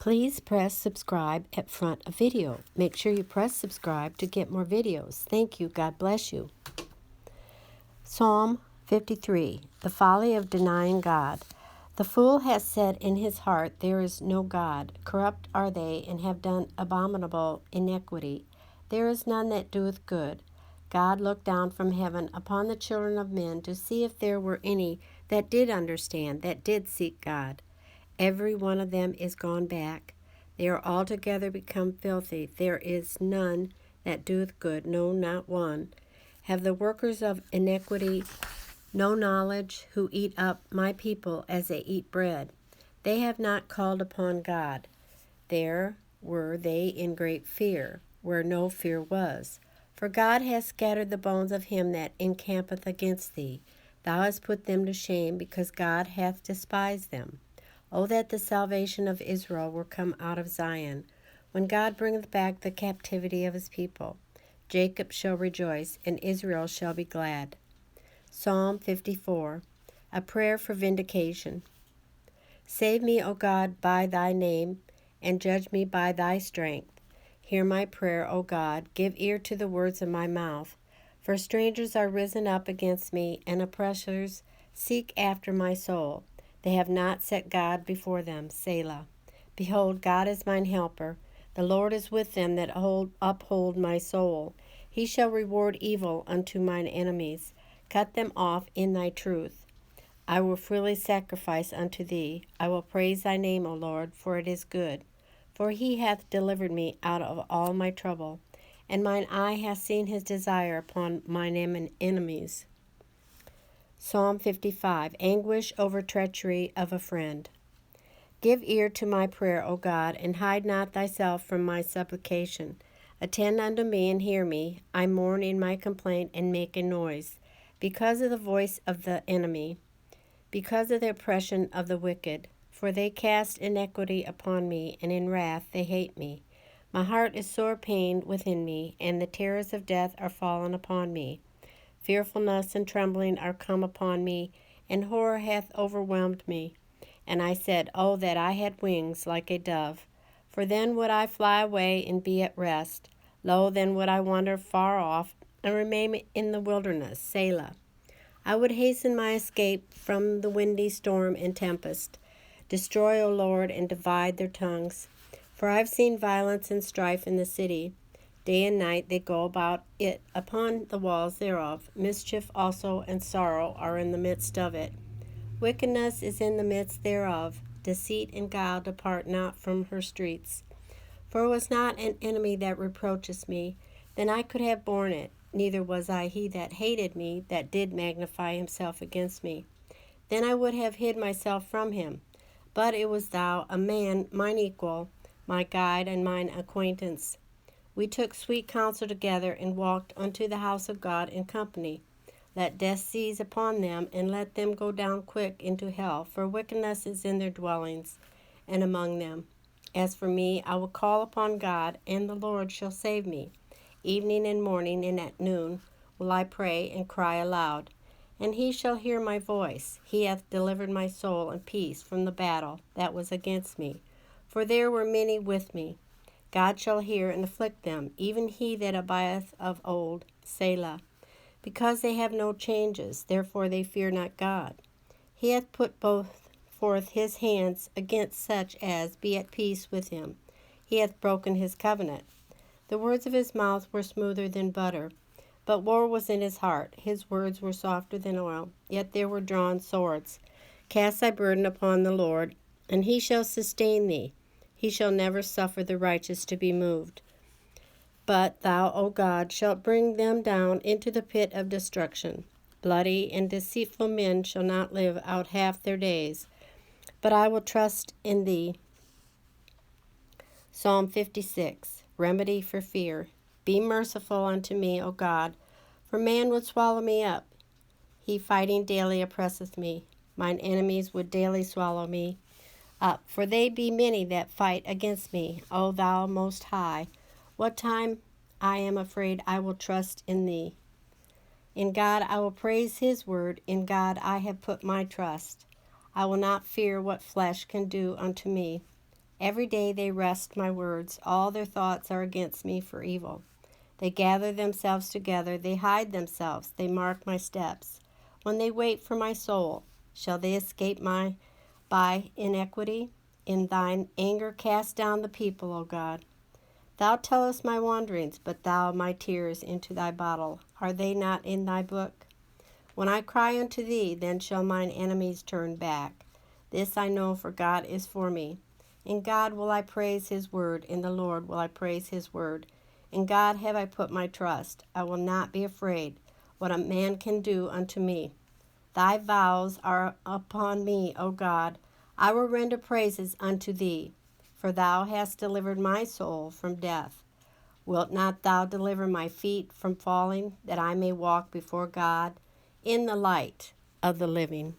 Please press subscribe at front of video. Make sure you press subscribe to get more videos. Thank you. God bless you. Psalm 53, the folly of denying God. The fool has said in his heart, there is no God. Corrupt are they, and have done abominable iniquity. There is none that doeth good. God looked down from heaven upon the children of men to see if there were any that did understand, that did seek God. Every one of them is gone back. They are altogether become filthy. There is none that doeth good, no, not one. Have the workers of iniquity no knowledge, who eat up my people as they eat bread? They have not called upon God. There were they in great fear, where no fear was. For God hath scattered the bones of him that encampeth against thee. Thou hast put them to shame, because God hath despised them. O that the salvation of Israel were come out of Zion, when God bringeth back the captivity of his people. Jacob shall rejoice, and Israel shall be glad. Psalm 54, a prayer for vindication. Save me, O God, by thy name, and judge me by thy strength. Hear my prayer, O God, give ear to the words of my mouth. For strangers are risen up against me, and oppressors seek after my soul. They have not set God before them. Selah. Behold, God is mine helper. The Lord is with them that uphold my soul. He shall reward evil unto mine enemies. Cut them off in thy truth. I will freely sacrifice unto thee. I will praise thy name, O Lord, for it is good. For he hath delivered me out of all my trouble, and mine eye hath seen his desire upon mine enemies. Psalm 55, anguish over treachery of a friend. Give ear to my prayer, O God, and hide not thyself from my supplication. Attend unto me and hear me. I mourn in my complaint and make a noise, because of the voice of the enemy, because of the oppression of the wicked. For they cast iniquity upon me, and in wrath they hate me. My heart is sore pained within me, and the terrors of death are fallen upon me. Fearfulness and trembling are come upon me, and horror hath overwhelmed me. And I said, Oh, that I had wings like a dove! For then would I fly away and be at rest. Lo, then would I wander far off, and remain in the wilderness. Selah. I would hasten my escape from the windy storm and tempest. Destroy, O Lord, and divide their tongues. For I have seen violence and strife in the city. Day and night they go about it upon the walls thereof. Mischief also and sorrow are in the midst of it. Wickedness is in the midst thereof. Deceit and guile depart not from her streets. For it was not an enemy that reproacheth me, then I could have borne it. Neither was I he that hated me, that did magnify himself against me. Then I would have hid myself from him. But it was thou, a man, mine equal, my guide and mine acquaintance. We took sweet counsel together, and walked unto the house of God in company. Let death seize upon them, and let them go down quick into hell, for wickedness is in their dwellings, and among them. As for me, I will call upon God, and the Lord shall save me. Evening and morning and at noon will I pray and cry aloud, and he shall hear my voice. He hath delivered my soul in peace from the battle that was against me, for there were many with me. God shall hear and afflict them, even he that abideth of old. Selah. Because they have no changes, therefore they fear not God. He hath put forth his hands against such as be at peace with him. He hath broken his covenant. The words of his mouth were smoother than butter, but war was in his heart. His words were softer than oil, yet there were drawn swords. Cast thy burden upon the Lord, and he shall sustain thee. He shall never suffer the righteous to be moved. But thou, O God, shalt bring them down into the pit of destruction. Bloody and deceitful men shall not live out half their days, but I will trust in thee. Psalm 56, remedy for fear. Be merciful unto me, O God, for man would swallow me up. He fighting daily oppresseth me. Mine enemies would daily swallow me up, for they be many that fight against me. O thou most high, what time I am afraid, I will trust in thee. In God I will praise his word. In God I have put my trust. I will not fear what flesh can do unto me. Every day they wrest my words. All their thoughts are against me for evil. They gather themselves together. They hide themselves. They mark my steps. When they wait for my soul, shall they escape by iniquity? In thine anger cast down the people, O God. Thou tellest my wanderings, but thou my tears into thy bottle. Are they not in thy book? When I cry unto thee, then shall mine enemies turn back. This I know, for God is for me. In God will I praise his word. In the Lord will I praise his word. In God have I put my trust. I will not be afraid what a man can do unto me. Thy vows are upon me, O God. I will render praises unto thee, for thou hast delivered my soul from death. Wilt not thou deliver my feet from falling, that I may walk before God in the light of the living?